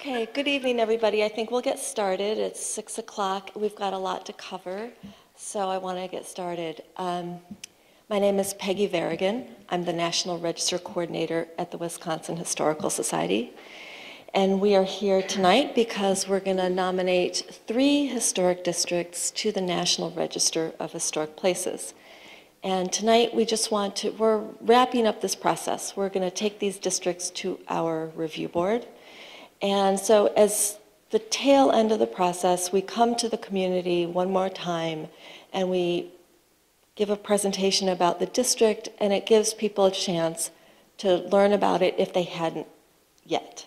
Okay, good evening, everybody. I think we'll get started. It's 6 o'clock. We've got a lot to cover, so I want to get started. My name is Peggy Veregin. I'm the National Register Coordinator at the Wisconsin Historical Society. And we are here tonight because we're going to nominate 3 historic districts to the National Register of Historic Places. And tonight we're wrapping up this process. We're going to take these districts to our review board. And so as the tail end of the process, we come to the community one more time and we give a presentation about the district, and it gives people a chance to learn about it if they hadn't yet.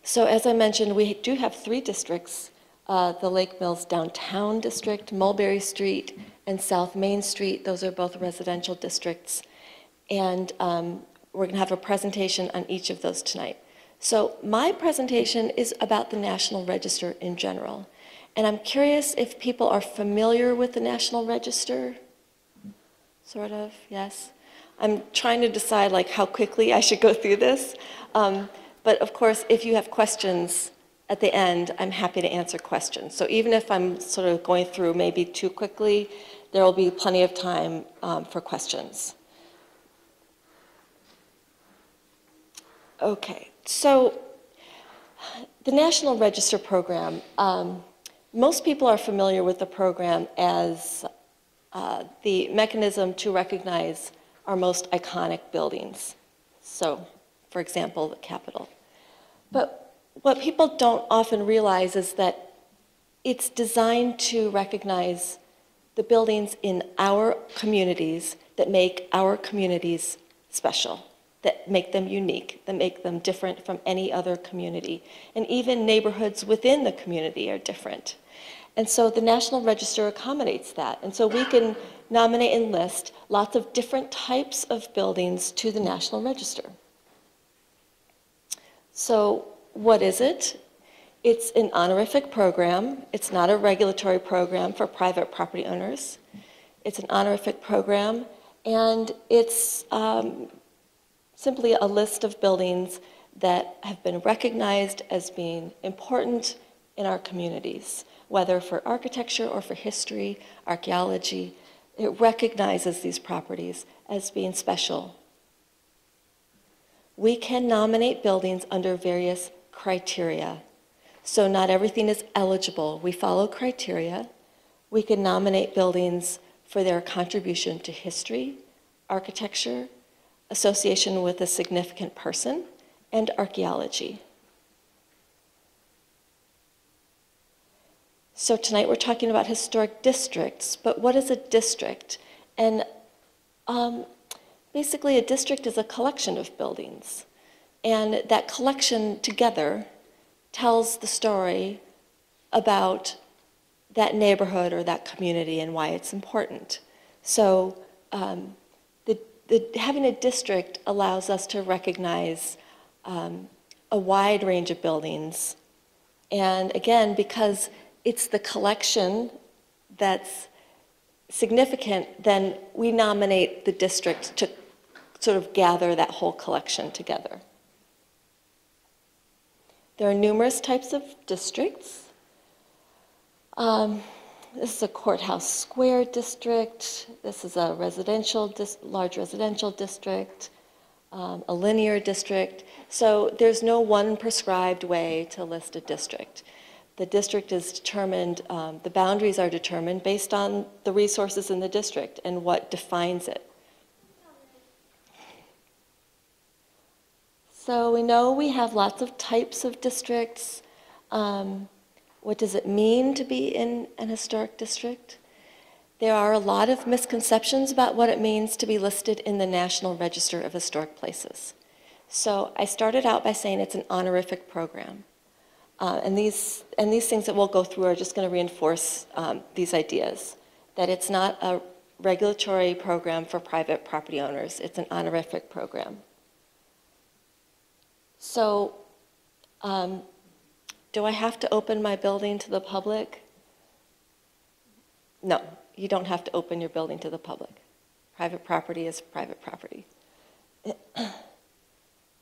So as I mentioned, we do have 3 districts, the Lake Mills Downtown District, Mulberry Street, and South Main Street. Those are both residential districts. And we're going to have a presentation on each of those tonight. So my presentation is about the National Register in general. And I'm curious if people are familiar with the National Register. Sort of, yes. I'm trying to decide how quickly I should go through this. But of course, if you have questions at the end, I'm happy to answer questions. So even if I'm sort of going through maybe too quickly, there will be plenty of time for questions. Okay, so the National Register program, most people are familiar with the program as the mechanism to recognize our most iconic buildings. So, for example, the Capitol. But what people don't often realize is that it's designed to recognize the buildings in our communities that make our communities special, that make them unique, that make them different from any other community. And even neighborhoods within the community are different. And so the National Register accommodates that. And so we can nominate and list lots of different types of buildings to the National Register. So what is it? It's an honorific program. It's not a regulatory program for private property owners. It's an honorific program, and it's simply a list of buildings that have been recognized as being important in our communities, whether for architecture or for history, archaeology. It recognizes these properties as being special. We can nominate buildings under various criteria. So not everything is eligible. We follow criteria. We can nominate buildings for their contribution to history, architecture, association with a significant person, and archaeology. So tonight we're talking about historic districts, but what is a district? And basically a district is a collection of buildings. And that collection together tells the story about that neighborhood or that community and why it's important. So having a district allows us to recognize a wide range of buildings. And again, because it's the collection that's significant, then we nominate the district to sort of gather that whole collection together. There are numerous types of districts. This is a courthouse square district. This is a large residential district, a linear district. So there's no one prescribed way to list a district. The district is determined, the boundaries are determined based on the resources in the district and what defines it. So we know we have lots of types of districts. What does it mean to be in an historic district? There are a lot of misconceptions about what it means to be listed in the National Register of Historic Places. So I started out by saying it's an honorific program. And these things that we'll go through are just going to reinforce these ideas, that it's not a regulatory program for private property owners. It's an honorific program. So do I have to open my building to the public? No, you don't have to open your building to the public. Private property is private property.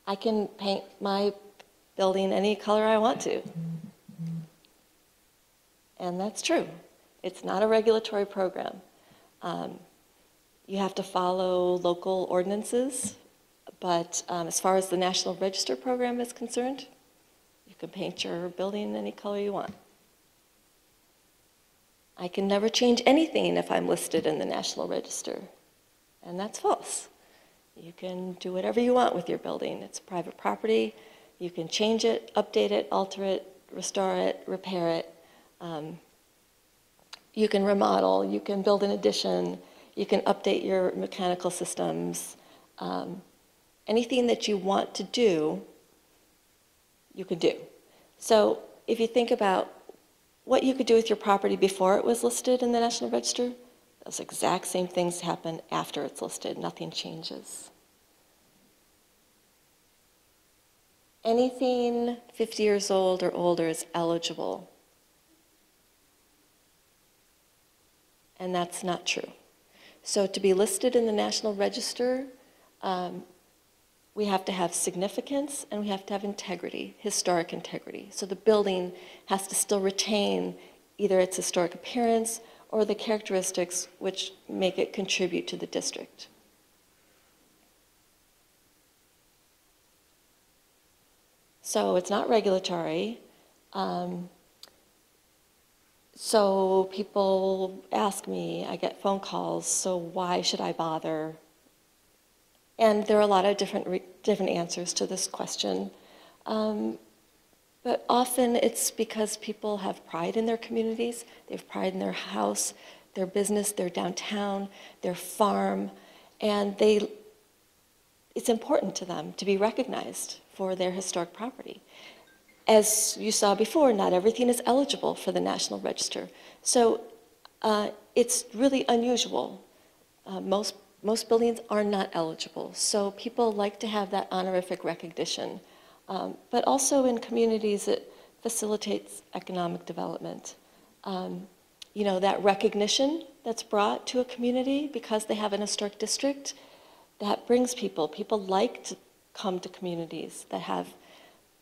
I can paint my building any color I want to. And that's true. It's not a regulatory program. You have to follow local ordinances, but as far as the National Register program is concerned, you can paint your building any color you want. I can never change anything if I'm listed in the National Register, and that's false. You can do whatever you want with your building. It's private property. You can change it, update it, alter it, restore it, repair it. You can remodel, you can build an addition, you can update your mechanical systems. Anything that you want to do, you can do. So if you think about what you could do with your property before it was listed in the National Register, those exact same things happen after it's listed. Nothing changes. Anything 50 years old or older is eligible. And that's not true. So to be listed in the National Register, we have to have significance and we have to have integrity, historic integrity. So the building has to still retain either its historic appearance or the characteristics which make it contribute to the district. So it's not regulatory. So people ask me, I get phone calls, so why should I bother? And there are a lot of different answers to this question. But often it's because people have pride in their communities, they have pride in their house, their business, their downtown, their farm, and it's important to them to be recognized for their historic property. As you saw before, not everything is eligible for the National Register. So it's really unusual. Most buildings are not eligible. So people like to have that honorific recognition. But also in communities, it facilitates economic development. You know, that recognition that's brought to a community because they have an historic district, that brings people. People like to come to communities that have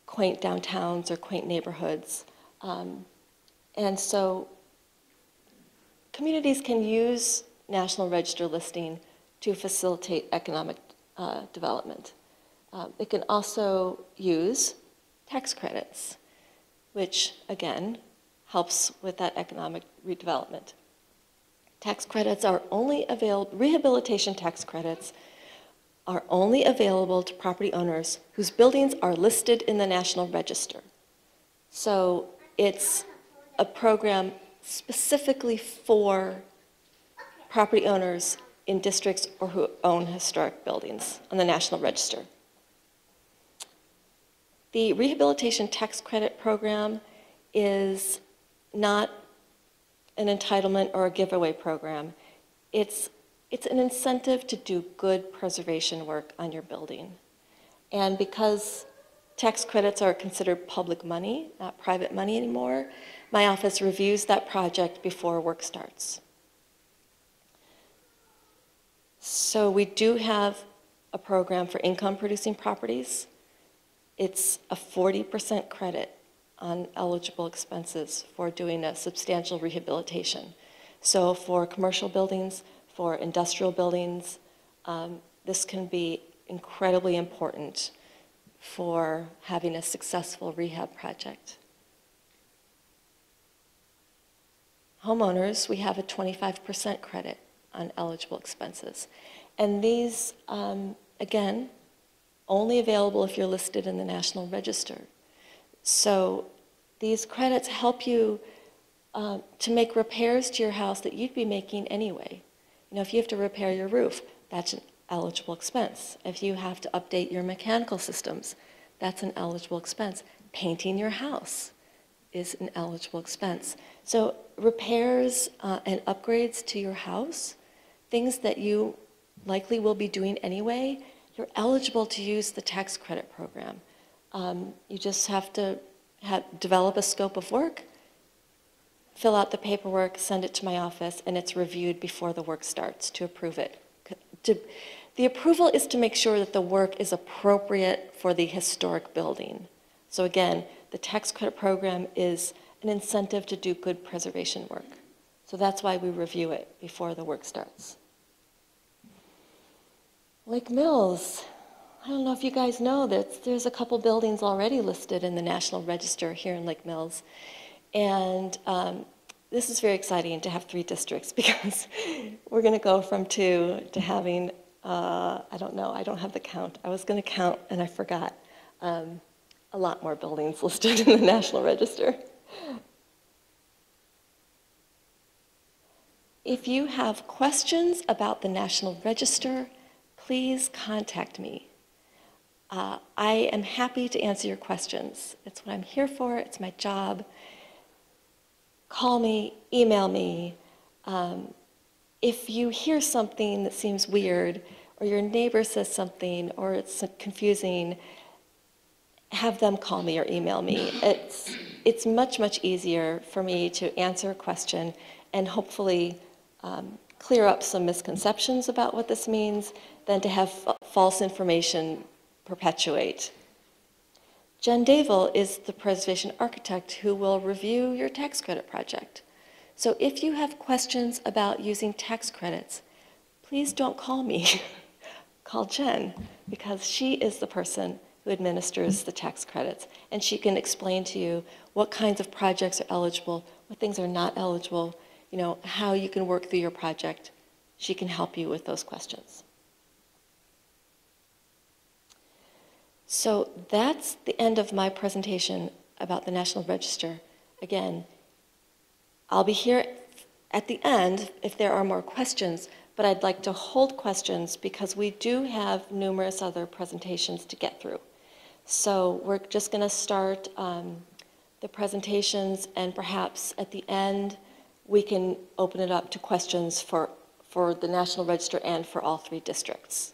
quaint downtowns or quaint neighborhoods. And so communities can use National Register listing to facilitate economic development. It can also use tax credits, which again helps with that economic redevelopment. Tax credits are only available, rehabilitation tax credits are only available to property owners whose buildings are listed in the National Register. So it's a program specifically for property owners in districts or who own historic buildings on the National Register. The Rehabilitation Tax Credit program is not an entitlement or a giveaway program. It's an incentive to do good preservation work on your building. And because tax credits are considered public money, not private money anymore, my office reviews that project before work starts. So we do have a program for income-producing properties. It's a 40% credit on eligible expenses for doing a substantial rehabilitation. So for commercial buildings, for industrial buildings, this can be incredibly important for having a successful rehab project. Homeowners, we have a 25% credit on eligible expenses. And these, again, only available if you're listed in the National Register. So these credits help you to make repairs to your house that you'd be making anyway. You know, if you have to repair your roof, that's an eligible expense. If you have to update your mechanical systems, that's an eligible expense. Painting your house is an eligible expense. So repairs and upgrades to your house, things that you likely will be doing anyway, you're eligible to use the tax credit program. You just have to develop a scope of work, fill out the paperwork, send it to my office, and it's reviewed before the work starts to approve it. The approval is to make sure that the work is appropriate for the historic building. So again, the tax credit program is an incentive to do good preservation work. So that's why we review it before the work starts. Lake Mills. I don't know if you guys know that there's a couple buildings already listed in the National Register here in Lake Mills. And this is very exciting to have 3 districts because we're going to go from 2 to having, I don't know, I don't have the count. I was going to count and I forgot. A lot more buildings listed in the National Register. If you have questions about the National Register, please contact me. I am happy to answer your questions. It's what I'm here for. It's my job. Call me, email me. If you hear something that seems weird, or your neighbor says something, or it's confusing, have them call me or email me. It's much, much easier for me to answer a question and hopefully clear up some misconceptions about what this means than to have false information perpetuate. Jen Davel is the preservation architect who will review your tax credit project. So if you have questions about using tax credits, please don't call me. Call Jen, because she is the person who administers the tax credits, and she can explain to you what kinds of projects are eligible, what things are not eligible, you know, how you can work through your project. She can help you with those questions. So that's the end of my presentation about the National Register. Again, I'll be here at the end if there are more questions, but I'd like to hold questions because we do have numerous other presentations to get through. So we're just going to start the presentations, and perhaps at the end we can open it up to questions for the National Register and for all 3 districts.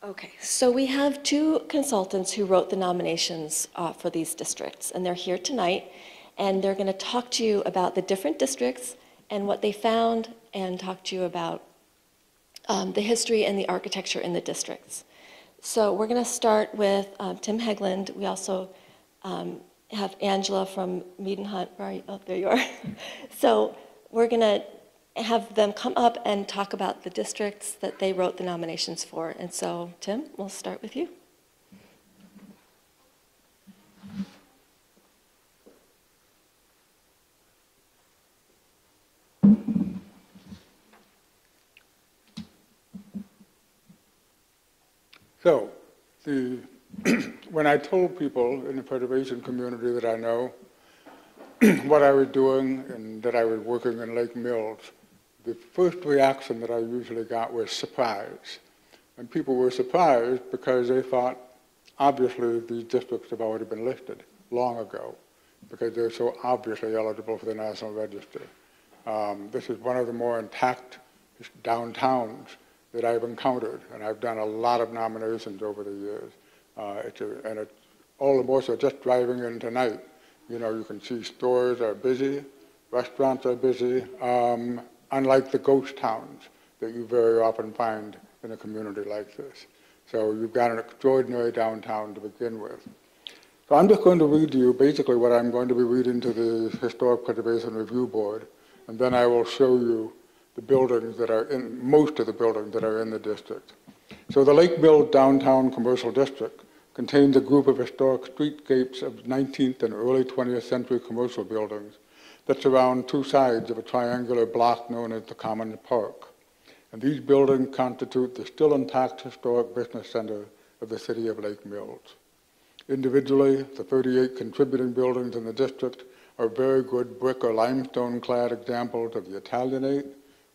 Okay, so we have 2 consultants who wrote the nominations for these districts, and they're here tonight, and they're going to talk to you about the different districts and what they found, and talk to you about the history and the architecture in the districts. So we're going to start with Tim Hegland. We also have Angela from Mead and Hunt. Where are you? Oh, there you are. So we're going to have them come up and talk about the districts that they wrote the nominations for. And so, Tim, we'll start with you. So, when I told people in the preservation community that I know what I was doing and that I was working in Lake Mills, the first reaction that I usually got was surprise. And people were surprised because they thought, obviously, these districts have already been listed long ago because they're so obviously eligible for the National Register. This is one of the more intact downtowns that I've encountered, and I've done a lot of nominations over the years. And it's all the more so just driving in tonight. You know, you can see stores are busy, restaurants are busy, unlike the ghost towns that you very often find in a community like this. So you've got an extraordinary downtown to begin with. So I'm just going to read to you basically what I'm going to be reading to the Historic Preservation Review Board, and then I will show you the buildings that are in, most of the buildings that are in the district. So the Lake Mills Downtown Commercial District contains a group of historic streetscapes of 19th and early 20th century commercial buildings that surround 2 sides of a triangular block known as the Common Park. And these buildings constitute the still intact historic business center of the city of Lake Mills. Individually, the 38 contributing buildings in the district are very good brick or limestone clad examples of the Italianate,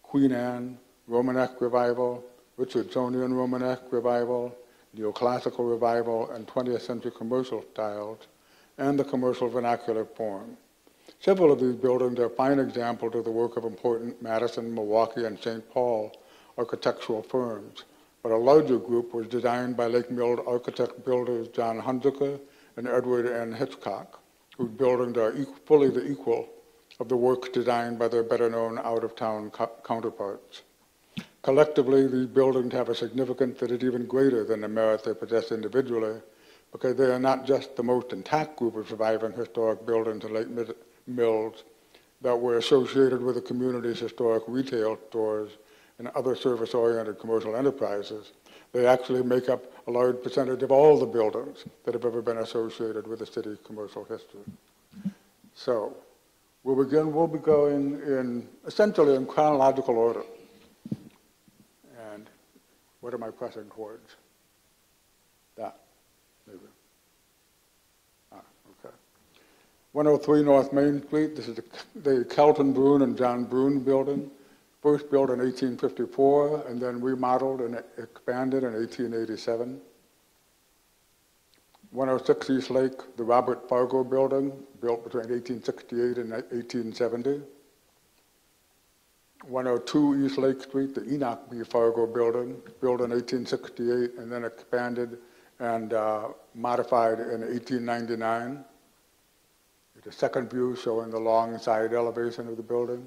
Queen Anne, Romanesque Revival, Richardsonian Romanesque Revival, Neoclassical Revival, and 20th century commercial styles, and the commercial vernacular form. Several of these buildings are fine examples of the work of important Madison, Milwaukee, and St. Paul architectural firms, but a larger group was designed by Lake Mill architect builders John Hunziker and Edward N. Hitchcock, whose buildings are fully the equal of the work designed by their better-known out-of-town counterparts. Collectively, these buildings have a significance that is even greater than the merit they possess individually, because they are not just the most intact group of surviving historic buildings in Lake Mills that were associated with the community's historic retail stores and other service-oriented commercial enterprises. They actually make up a large percentage of all the buildings that have ever been associated with the city's commercial history. So, we'll be going essentially in chronological order. And what am I pressing towards? That, maybe. Okay. 103 North Main Street, this is the Kelton Brune and John Brune building, first built in 1854 and then remodeled and expanded in 1887. 106 East Lake, the Robert Fargo building, built between 1868 and 1870. 102 East Lake Street, the Enoch B. Fargo building, built in 1868 and then expanded and modified in 1899. The second view showing the long side elevation of the building.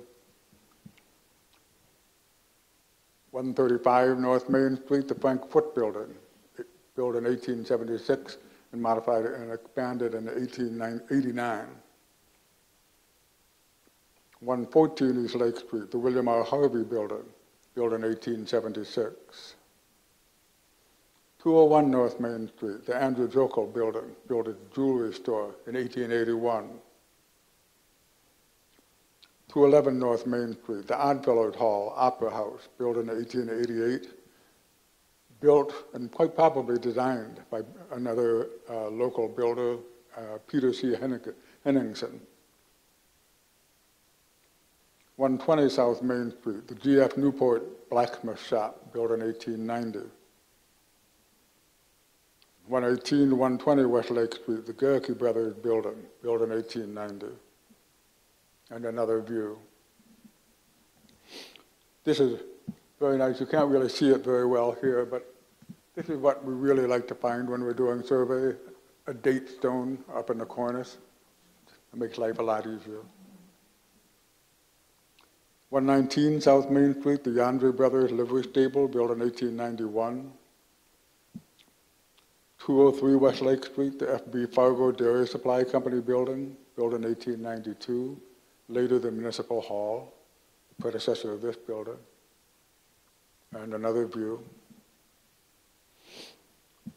135 North Main Street, the Frank Foote building, built in 1876 and modified and expanded in 1889. 114 East Lake Street, the William R. Harvey building, built in 1876. 201 North Main Street, the Andrew Jokel building, built a jewelry store in 1881. 211 North Main Street, the Oddfellows Hall Opera House, built in 1888, built and quite probably designed by another local builder, Peter C. Henningsen. 120 South Main Street, the G.F. Newport Blacksmith Shop, built in 1890. 118 to 120 West Lake Street, the Gerke Brothers building, built in 1890. And another view. This is very nice. You can't really see it very well here, but this is what we really like to find when we're doing survey, a date stone up in the cornice. It makes life a lot easier. 119 South Main Street, the Yandre Brothers Livery Stable, built in 1891. 203 West Lake Street, the F.B. Fargo Dairy Supply Company building, built in 1892. Later the Municipal Hall, the predecessor of this building. And another view.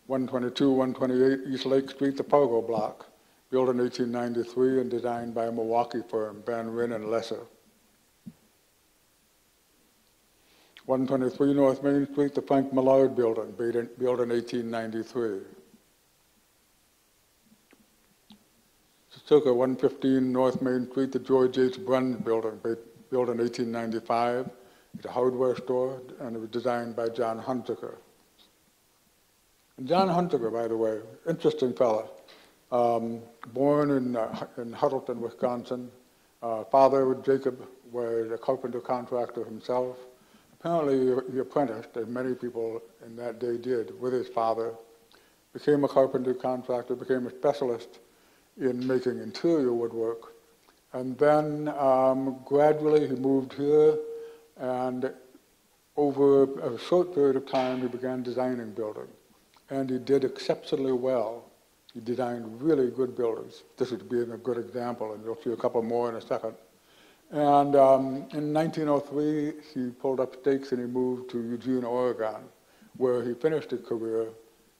122, 128 East Lake Street, the Fargo Block, built in 1893 and designed by a Milwaukee firm, Van Ryn and Lesser. 123 North Main Street, the Frank Millard building, built in 1893. Circa 115 North Main Street, the George H. Bruns building, built in 1895. It's a hardware store, and it was designed by John Hunziker. And John Hunziker, by the way, interesting fella. Born in Huddleton, Wisconsin. Father, Jacob, was a carpenter contractor himself. Apparently, he apprenticed, as many people in that day did, with his father. Became a carpenter contractor, became a specialist in making interior woodwork. And then gradually he moved here, and over a short period of time he began designing buildings. And he did exceptionally well. He designed really good buildings. This is being a good example, and you'll see a couple more in a second. And in 1903 he pulled up stakes and he moved to Eugene, Oregon, where he finished his career,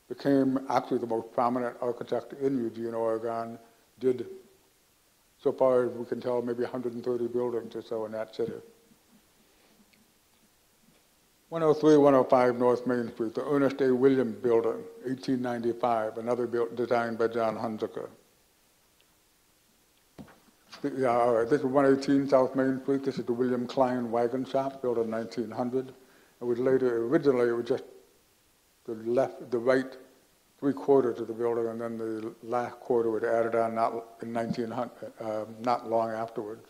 became actually the most prominent architect in Eugene, Oregon, did, so far as we can tell, maybe 130 buildings or so in that city. 103, 105 North Main Street, the Ernest A. Williams building, 1895, another designed by John Hunziker. Yeah, all right, this is 118 South Main Street. This is the William Klein Wagon Shop, built in 1900. It was later, originally it was just the right 3/4 of the building, and then the last quarter was added on in 1900, not long afterwards.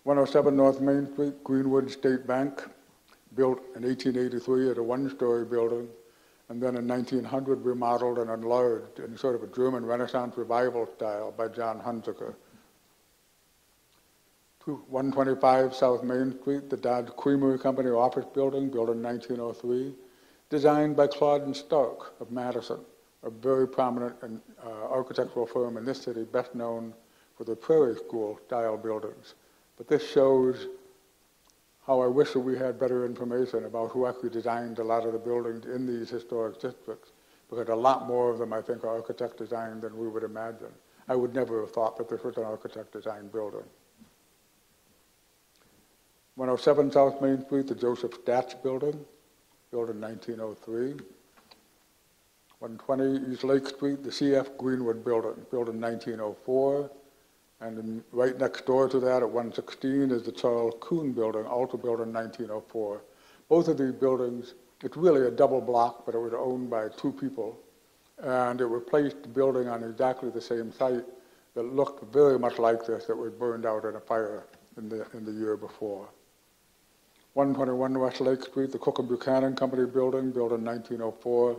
107 North Main Street, Greenwood State Bank, built in 1883 as a one-story building, and then in 1900 remodeled and enlarged in sort of a German Renaissance revival style by John Hunziker. 125 South Main Street, the Dodge Creamery Company office building, built in 1903, designed by Claude and Stark of Madison, a very prominent architectural firm in this city, best known for the Prairie School style buildings. But this shows how I wish that we had better information about who actually designed a lot of the buildings in these historic districts, because a lot more of them, I think, are architect designed than we would imagine. I would never have thought that this was an architect designed building. 107 South Main Street, the Joseph Statz building, built in 1903. 120 East Lake Street, the C.F. Greenwood building, built in 1904. And right next door to that at 116 is the Charles Kuhn building, also built in 1904. Both of these buildings, it's really a double block, but it was owned by two people. And it replaced the building on exactly the same site that looked very much like this, that was burned out in a fire in the year before. 121 West Lake Street, the Cook and Buchanan Company building, built in 1904,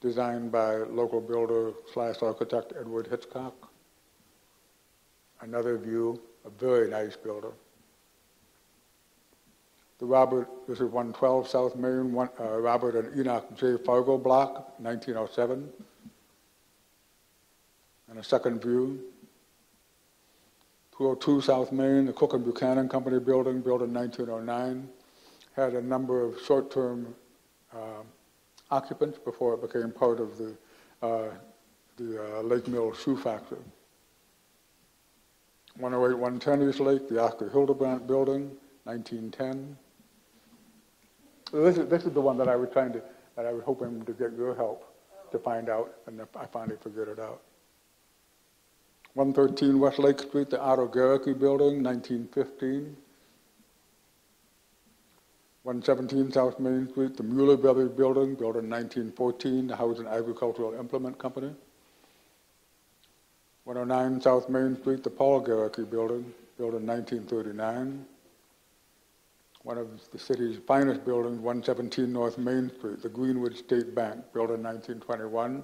designed by local builder / architect Edward Hitchcock. Another view, a very nice building. This is 112 South Main, Robert and Enoch J. Fargo block, 1907. And a second view, 202 South Main, the Cook and Buchanan Company building, built in 1909, had a number of short-term occupants before it became part of the Lake Mill Shoe Factory. 108 110 East Lake, the Oscar Hildebrandt building, 1910. This is the one that I was hoping to get your help to find out, and I finally figured it out. 113 West Lake Street, the Otto Gericke building, 1915. 117 South Main Street, the Mueller Brothers building, built in 1914, the House and Agricultural Implement Company. 109 South Main Street, the Paul Gericke building, built in 1939. One of the city's finest buildings, 117 North Main Street, the Greenwood State Bank, built in 1921,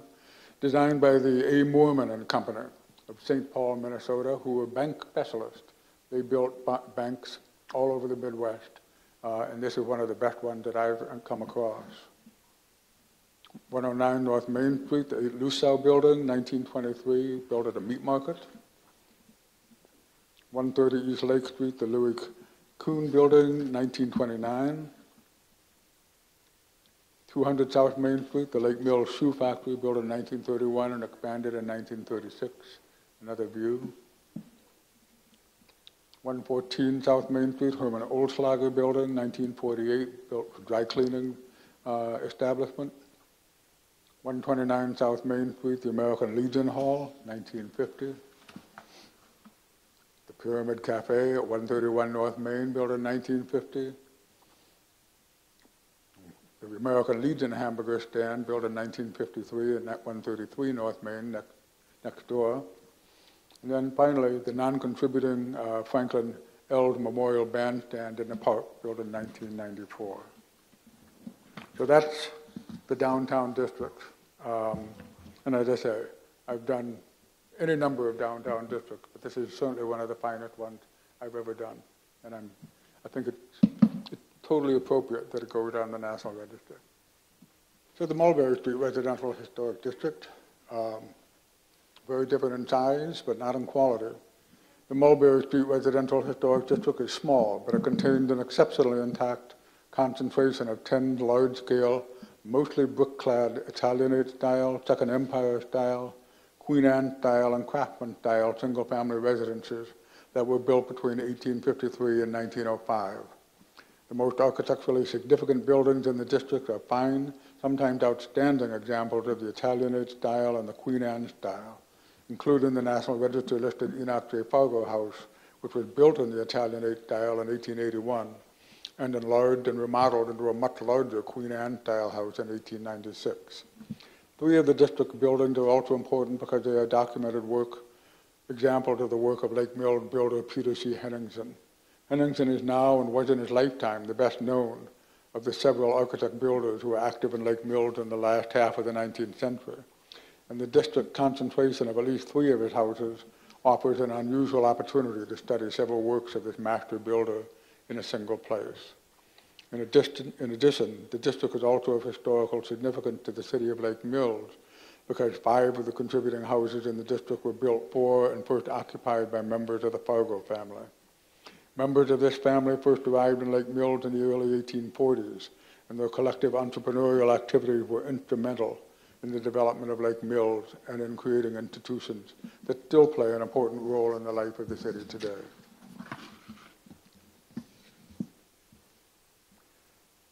designed by the A. Moorman and Company of St. Paul, Minnesota, who were bank specialists. They built banks all over the Midwest. And this is one of the best ones that I've come across. 109 North Main Street, the Lusau building, 1923, built at a meat market. 130 East Lake Street, the Louis Kuhn building, 1929. 200 South Main Street, the Lake Mill Shoe Factory, built in 1931 and expanded in 1936. Another view. 114 South Main Street, Herman Oldschlager building, 1948, built for dry cleaning establishment. 129 South Main Street, the American Legion Hall, 1950. The Pyramid Cafe at 131 North Main, built in 1950. The American Legion hamburger stand, built in 1953 at 133 North Main, next door. And then finally, the non-contributing Franklin Ells Memorial Bandstand in the park, built in 1994. So that's the downtown district. And as I say, I've done any number of downtown districts, but this is certainly one of the finest ones I've ever done. And I think it's totally appropriate that it goes on the National Register. So the Mulberry Street Residential Historic District, very different in size, but not in quality. The Mulberry Street Residential Historic District is small, but it contains an exceptionally intact concentration of 10 large-scale, mostly brick-clad Italianate-style, Second Empire-style, Queen Anne-style, and Craftsman-style single-family residences that were built between 1853 and 1905. The most architecturally significant buildings in the district are fine, sometimes outstanding examples of the Italianate style and the Queen Anne style, including the National Register listed Enoch J. Fargo House, which was built in the Italianate style in 1881 and enlarged and remodeled into a much larger Queen Anne style house in 1896. Three of the district buildings are also important because they are documented work, examples of the work of Lake Mill builder Peter C. Henningsen. Henningsen is now and was in his lifetime the best known of the several architect builders who were active in Lake Mills in the last half of the 19th century. And the district concentration of at least three of his houses offers an unusual opportunity to study several works of this master builder in a single place. In addition, the district is also of historical significance to the city of Lake Mills because 5 of the contributing houses in the district were built for and first occupied by members of the Fargo family. Members of this family first arrived in Lake Mills in the early 1840s, and their collective entrepreneurial activities were instrumental in the development of Lake Mills and in creating institutions that still play an important role in the life of the city today.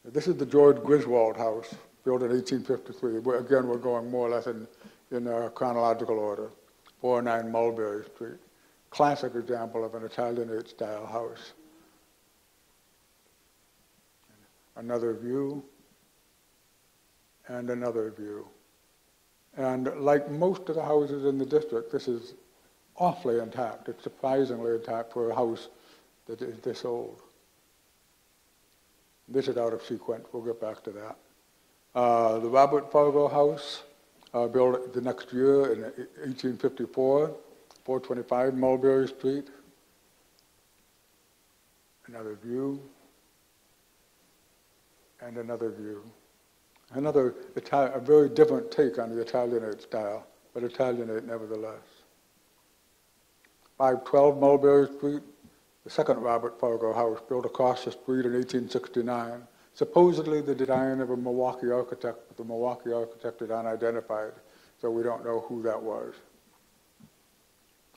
This is the George Griswold house, built in 1853. Again, we're going more or less in chronological order. 409 Mulberry Street. Classic example of an Italianate style house. Another view, and another view. And like most of the houses in the district, this is awfully intact. It's surprisingly intact for a house that is this old. This is out of sequence. We'll get back to that. The Robert Fargo house, built the next year in 1854, 425 Mulberry Street. Another view, and another view. A very different take on the Italianate style, but Italianate nevertheless. 512 Mulberry Street, the second Robert Fargo house, built across the street in 1869, supposedly the design of a Milwaukee architect, but the Milwaukee architect is unidentified, so we don't know who that was.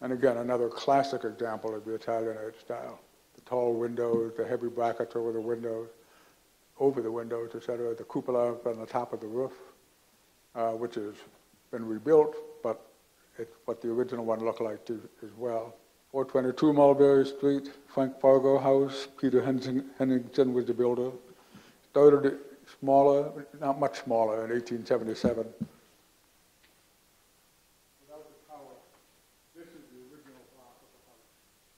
And again, another classic example of the Italianate style. The tall windows, the heavy brackets over the windows, etc. The cupola up on the top of the roof, which has been rebuilt, but it's what the original one looked like as well. 422 Mulberry Street, Frank Fargo house, Peter Henningsen was the builder. Started smaller, not much smaller, in 1877. Without the tower, this is the original block of the house.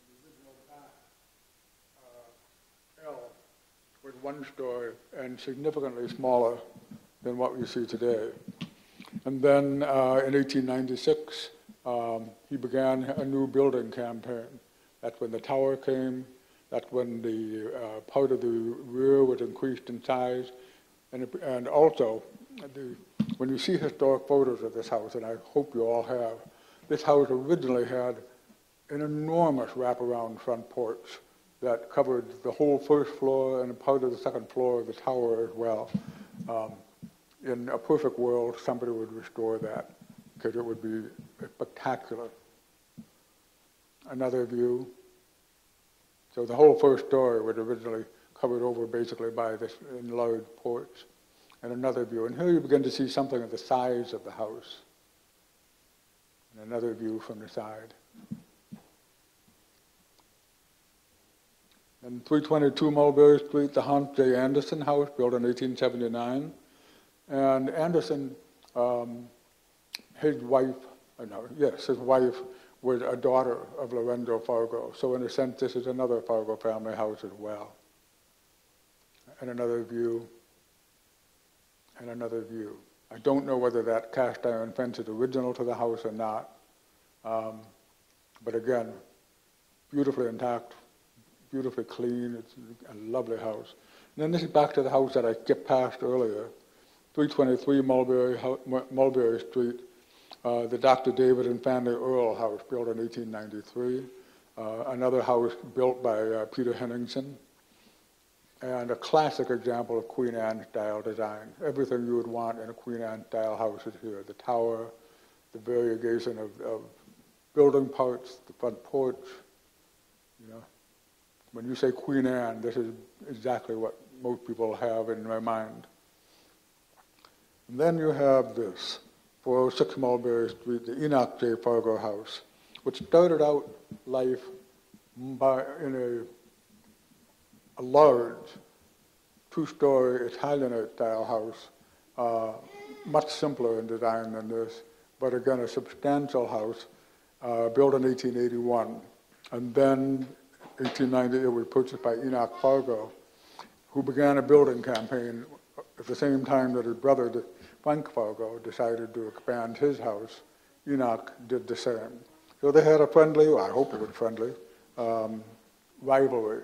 The original back L was 1 story and significantly smaller than what we see today. And then in 1896, he began a new building campaign. That's when the tower came. That's when the part of the rear was increased in size. And also, when you see historic photos of this house, and I hope you all have, this house originally had an enormous wraparound front porch that covered the whole first floor and a part of the second floor of the tower as well. In a perfect world, somebody would restore that because it would be spectacular. Another view. So the whole first story was originally covered over basically by this enlarged porch. And another view. And here you begin to see something of the size of the house. And another view from the side. And 322 Mulberry Street, the Hans J. Anderson house, built in 1879. And Anderson, his wife was a daughter of Lorenzo Fargo. So in a sense, this is another Fargo family house as well. And another view, and another view. I don't know whether that cast iron fence is original to the house or not. But again, beautifully intact, beautifully clean. It's a lovely house. And then this is back to the house that I skipped past earlier, 323 Mulberry Street, the Dr. David and Fanny Earl house, built in 1893. Another house built by Peter Henningsen. And a classic example of Queen Anne style design. Everything you would want in a Queen Anne style house is here. The tower, the variegation of building parts, the front porch. You know, when you say Queen Anne, this is exactly what most people have in their mind. And then you have this, 406 Mulberry Street, the Enoch J. Fargo house, which started out life in a large 2-story Italianate style house, much simpler in design than this, but again, a substantial house built in 1881. And then 1890, it was purchased by Enoch Fargo, who began a building campaign at the same time that his brother, Frank Fargo, decided to expand his house. Enoch did the same. So they had a friendly, well, I hope it was friendly, rivalry.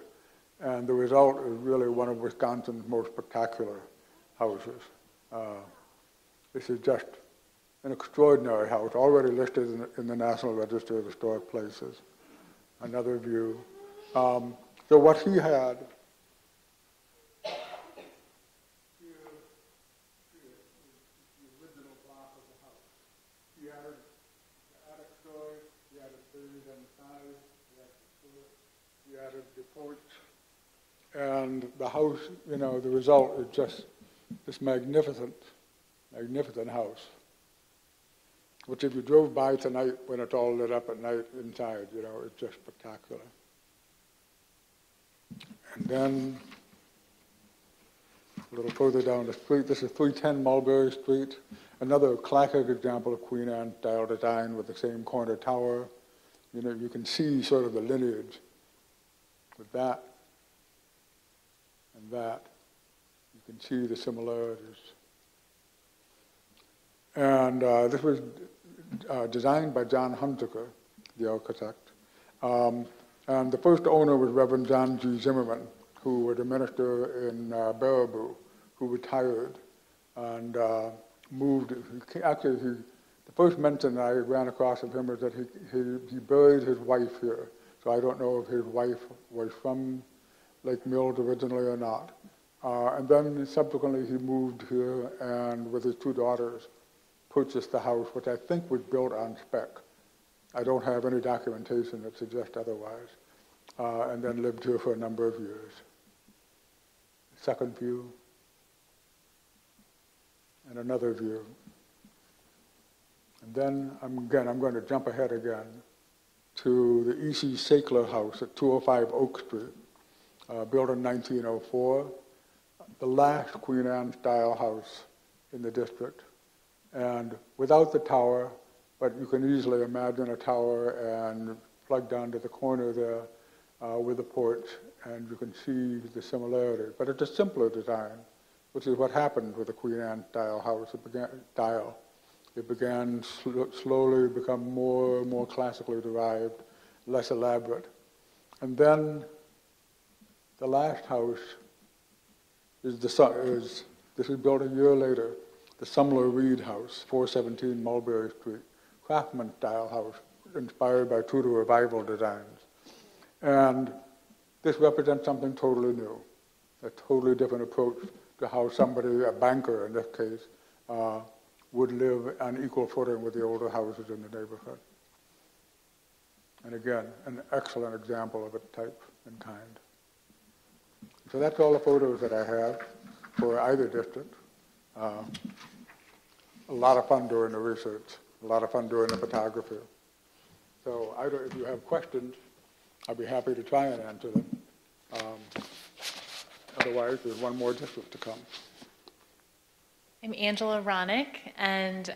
And the result is really one of Wisconsin's most spectacular houses. This is just an extraordinary house, already listed in the National Register of Historic Places. Another view. So what he had, he added the attic story, he added stairs inside, he added the porch, and the house, you know, the result is just this magnificent house, which if you drove by tonight when it's all lit up at night inside, you know, it's just spectacular. And then a little further down the street, this is 310 Mulberry Street, another classic example of Queen Anne style design with the same corner tower. You know, you can see sort of the lineage with that and that. You can see the similarities. And this was designed by John Hunziker, the architect. And the first owner was Reverend John G. Zimmerman, who was a minister in Baraboo, who retired and moved. Actually, the first mention I ran across of him was that he buried his wife here. So I don't know if his wife was from Lake Mills originally or not. And then subsequently he moved here and with his two daughters purchased the house, which I think was built on spec. I don't have any documentation that suggests otherwise. And then lived here for a number of years. Second view. And another view. And then, I'm going to jump ahead again to the E.C. Sackler house at 205 Oak Street, built in 1904. The last Queen Anne style house in the district. And without the tower, but you can easily imagine a tower and plug down to the corner there with a porch, and you can see the similarity. But it's a simpler design, which is what happened with the Queen Anne style house. It began slowly become more classically derived, less elaborate. And then the last house this was built a year later, the Sumler Reed House, 417 Mulberry Street, craftsman style house, inspired by Tudor Revival designs. And this represents something totally new, a totally different approach to how somebody, a banker in this case, would live on equal footing with the older houses in the neighborhood. And again, an excellent example of its type and kind. So that's all the photos that I have for either district. A lot of fun doing the research, a lot of fun doing the photography. So if you have questions, I'll be happy to try and answer them. Otherwise, there's one more district to come. I'm Angela Ronick, and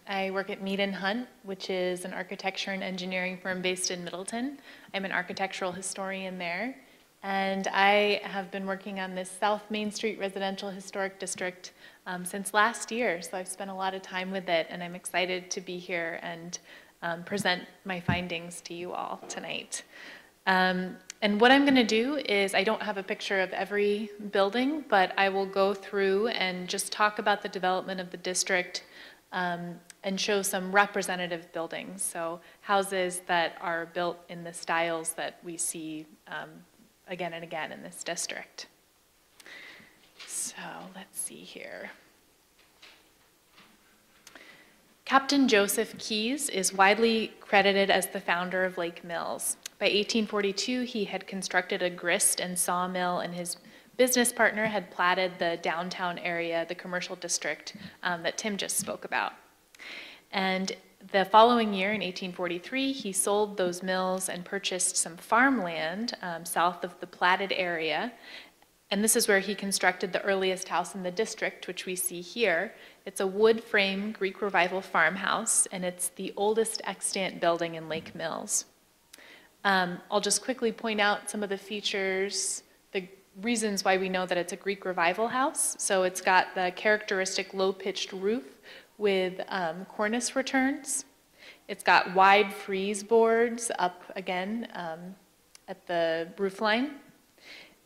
I work at Mead & Hunt, which is an architecture and engineering firm based in Middleton. I'm an architectural historian there, and I have been working on this South Main Street Residential Historic District since last year, so I've spent a lot of time with it, and I'm excited to be here and present my findings to you all tonight. And what I'm going to do is, I don't have a picture of every building, but I will go through and just talk about the development of the district and show some representative buildings. So houses that are built in the styles that we see again and again in this district. So let's see here. Captain Joseph Keyes is widely credited as the founder of Lake Mills. By 1842, he had constructed a grist and sawmill, and his business partner had platted the downtown area, the commercial district that Tim just spoke about. And the following year, in 1843, he sold those mills and purchased some farmland south of the platted area And this is where he constructed the earliest house in the district, which we see here. It's a wood frame Greek Revival farmhouse, and it's the oldest extant building in Lake Mills. I'll just quickly point out some of the features, the reasons why we know that it's a Greek Revival house. So it's got the characteristic low-pitched roof with cornice returns. It's got wide frieze boards up again at the roof line,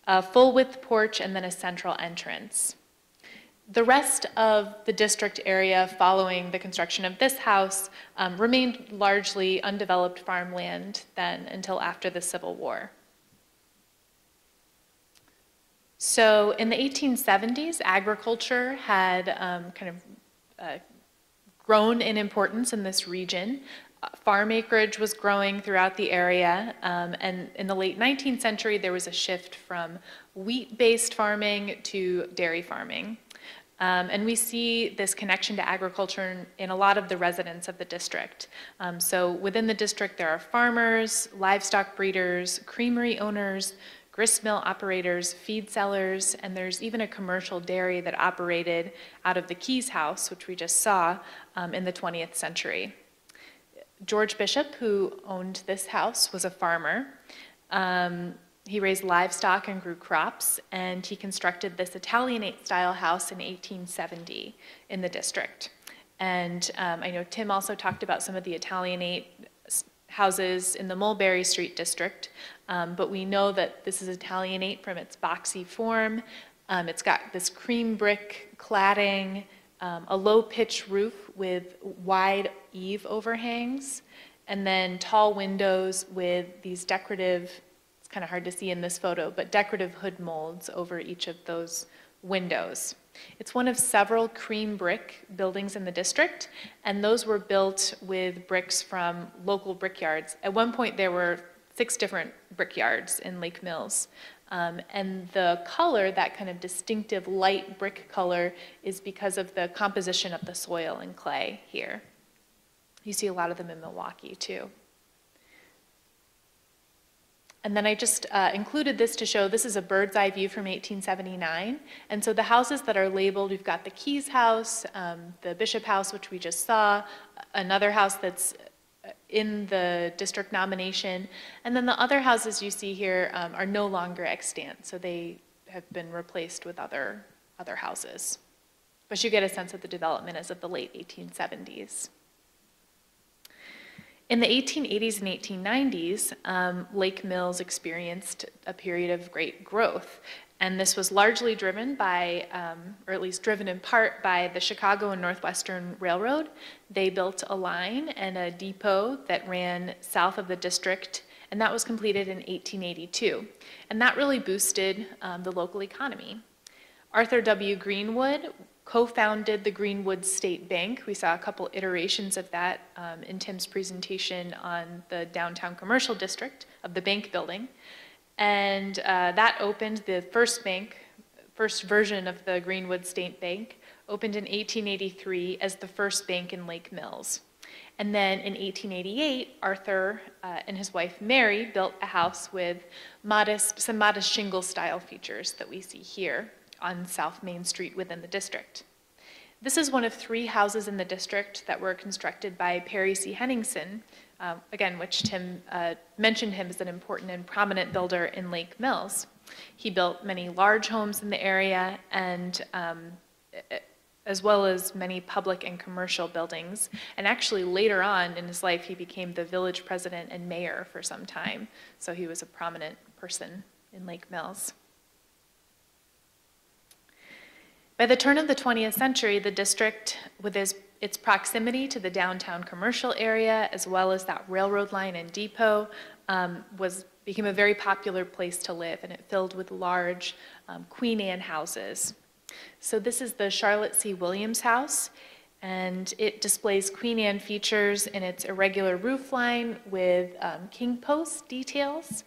a full-width porch, and then a central entrance. The rest of the district area following the construction of this house remained largely undeveloped farmland then until after the Civil War. So in the 1870s, agriculture had grown in importance in this region. Farm acreage was growing throughout the area, and in the late 19th century, there was a shift from wheat-based farming to dairy farming. And we see this connection to agriculture in a lot of the residents of the district. So within the district, there are farmers, livestock breeders, creamery owners, grist mill operators, feed sellers, and there's even a commercial dairy that operated out of the Keys House, which we just saw in the 20th century. George Bishop, who owned this house, was a farmer. He raised livestock and grew crops, and he constructed this Italianate-style house in 1870 in the district. And I know Tim also talked about some of the Italianate houses in the Mulberry Street district, but we know that this is Italianate from its boxy form. It's got this cream brick cladding, a low-pitch roof with wide eave overhangs, and then tall windows with these decorative, it's kind of hard to see in this photo, but decorative hood molds over each of those windows. It's one of several cream brick buildings in the district, and those were built with bricks from local brickyards. At one point, there were 6 different brickyards in Lake Mills. And the color, that kind of distinctive light brick color, is because of the composition of the soil and clay here. You see a lot of them in Milwaukee, too. And then I just included this to show this is a bird's eye view from 1879. And so the houses that are labeled, we've got the Keys House, the Bishop House, which we just saw, another house that's in the district nomination. And then the other houses you see here are no longer extant. So they have been replaced with other houses. But you get a sense of the development as of the late 1870s. In the 1880s and 1890s, Lake Mills experienced a period of great growth. And this was largely driven by, or at least driven in part by the Chicago and Northwestern Railroad. They built a line and a depot that ran south of the district, and that was completed in 1882. And that really boosted the local economy. Arthur W. Greenwood co-founded the Greenwood State Bank. We saw a couple iterations of that in Tim's presentation on the downtown commercial district of the bank building. And that opened the first bank, first version of the Greenwood State Bank, opened in 1883 as the first bank in Lake Mills. And then in 1888, Arthur and his wife Mary built a house with some modest shingle-style features that we see here on South Main Street within the district. This is one of 3 houses in the district that were constructed by Perry C. Henningsen, again, which Tim mentioned him as an important and prominent builder in Lake Mills. He built many large homes in the area, and as well as many public and commercial buildings. And actually later on in his life, he became the village president and mayor for some time. So he was a prominent person in Lake Mills. By the turn of the 20th century, the district, with its proximity to the downtown commercial area, as well as that railroad line and depot, became a very popular place to live, and it filled with large Queen Anne houses. So this is the Charlotte C. Williams House, and it displays Queen Anne features in its irregular roof line with king post details.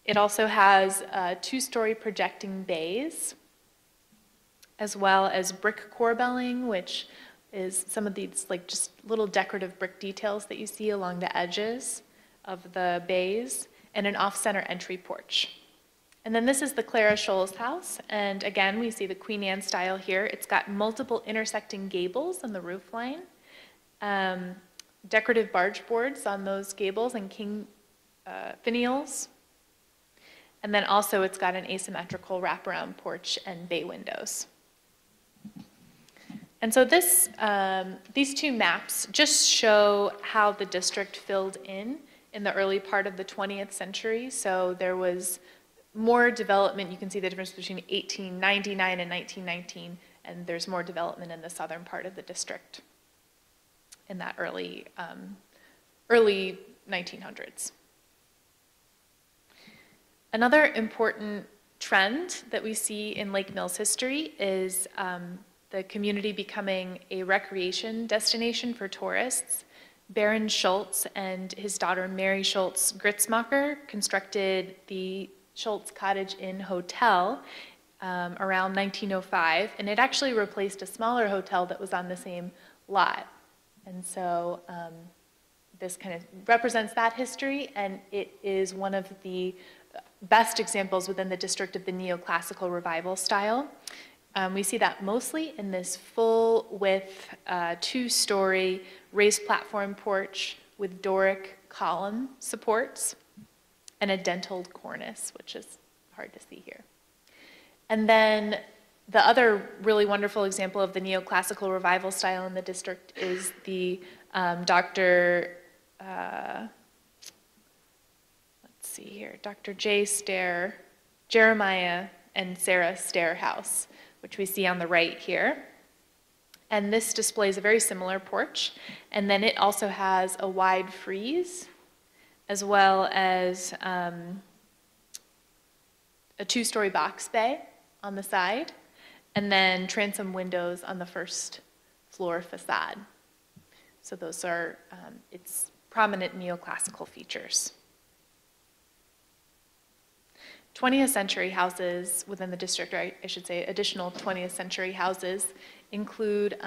It also has 2-story projecting bays, as well as brick corbelling, which is some of these like just little decorative brick details that you see along the edges of the bays, and an off-center entry porch. And then this is the Clara Schultz house, and again, we see the Queen Anne style here. It's got multiple intersecting gables on the roof line, decorative barge boards on those gables and king finials, and then also it's got an asymmetrical wraparound porch and bay windows. And so this, these two maps just show how the district filled in the early part of the 20th century. So there was more development. You can see the difference between 1899 and 1919, and there's more development in the southern part of the district in that early 1900s. Another important trend that we see in Lake Mills history is the community becoming a recreation destination for tourists. Baron Schultz and his daughter Mary Schultz Gritzmacher constructed the Schultz Cottage Inn Hotel around 1905, and it actually replaced a smaller hotel that was on the same lot. And so this kind of represents that history, and it is one of the best examples within the district of the neoclassical revival style. We see that mostly in this full-width, two-story raised platform porch with Doric column supports and a dentiled cornice, which is hard to see here. And then the other really wonderful example of the neoclassical revival style in the district is the Dr. J Stair, Jeremiah and Sarah Stair house, which we see on the right here. And this displays a very similar porch. And then it also has a wide frieze, as well as a two-story box bay on the side, and then transom windows on the first floor facade. So those are its prominent neoclassical features. 20th century houses within the district, or I should say additional 20th century houses, include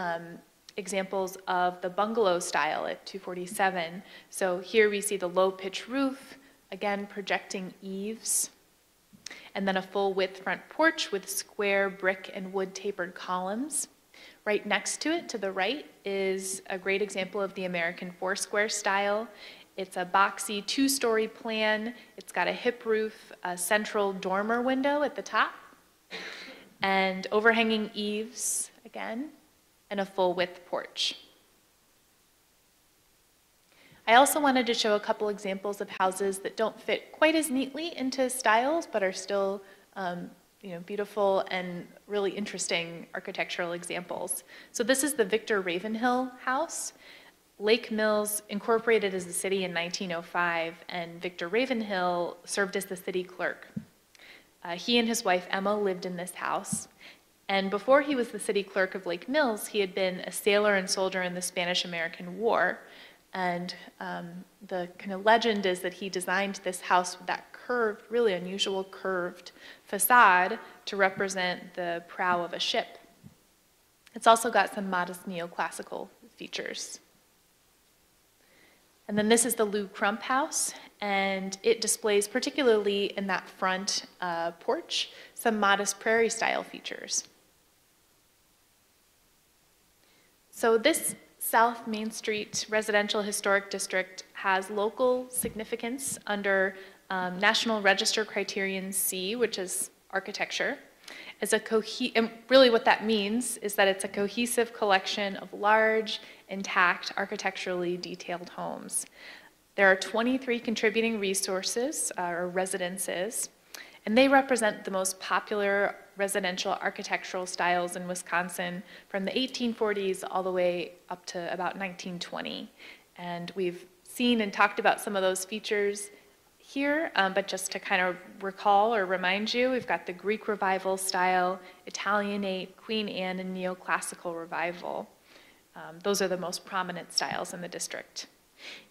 examples of the bungalow style at 247. So here we see the low pitch roof, again projecting eaves, and then a full width front porch with square brick and wood tapered columns. Right next to it, to the right, is a great example of the American Foursquare style. It's a boxy two-story plan. It's got a hip roof, a central dormer window at the top, and overhanging eaves again, and a full width porch. I also wanted to show a couple examples of houses that don't fit quite as neatly into styles, but are still beautiful and really interesting architectural examples. So this is the Victor Ravenhill house. Lake Mills incorporated as a city in 1905, and Victor Ravenhill served as the city clerk. He and his wife Emma lived in this house. And before he was the city clerk of Lake Mills, he had been a sailor and soldier in the Spanish-American War. And the kind of legend is that he designed this house with that curved, really unusual curved facade to represent the prow of a ship. It's also got some modest neoclassical features. And then this is the Lou Crump house, and it displays, particularly in that front porch, some modest prairie-style features. So this South Main Street Residential Historic District has local significance under National Register Criterion C, which is architecture. And really what that means is that it's a cohesive collection of large, intact, architecturally detailed homes. There are 23 contributing resources, or residences, and they represent the most popular residential architectural styles in Wisconsin from the 1840s all the way up to about 1920. And we've seen and talked about some of those features here, but just to kind of recall or remind you, we've got the Greek Revival style, Italianate, Queen Anne, and Neoclassical Revival. Those are the most prominent styles in the district.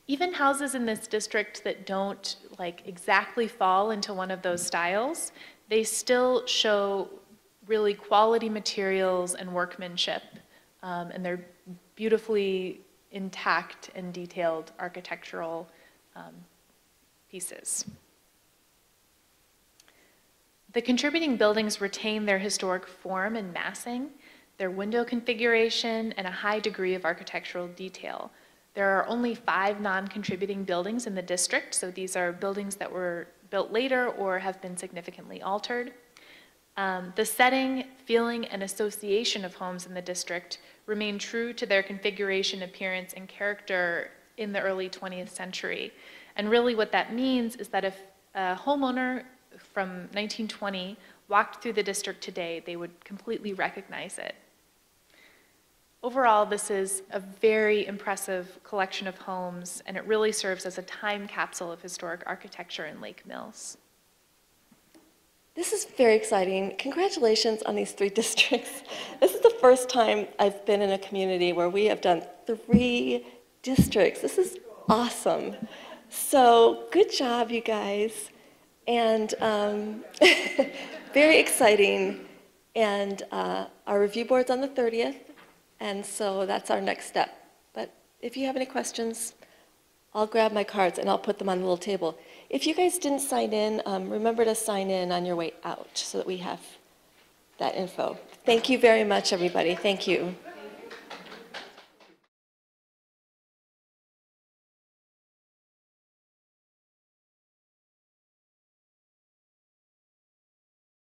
Even houses in this district that don't exactly fall into one of those styles, they still show really quality materials and workmanship, and they're beautifully intact and detailed architectural pieces. The contributing buildings retain their historic form and massing, their window configuration, and a high degree of architectural detail. There are only 5 non-contributing buildings in the district, so these are buildings that were built later or have been significantly altered. The setting, feeling, and association of homes in the district remain true to their configuration, appearance, and character in the early 20th century. And really what that means is that if a homeowner from 1920 walked through the district today, they would completely recognize it. Overall, this is a very impressive collection of homes, and it really serves as a time capsule of historic architecture in Lake Mills. This is very exciting. Congratulations on these 3 districts. This is the first time I've been in a community where we have done 3 districts. This is awesome. So good job, you guys. And very exciting. And our review board's on the 30th, and so that's our next step. But if you have any questions, I'll grab my cards and I'll put them on the little table. If you guys didn't sign in, remember to sign in on your way out so that we have that info. Thank you very much, everybody. Thank you.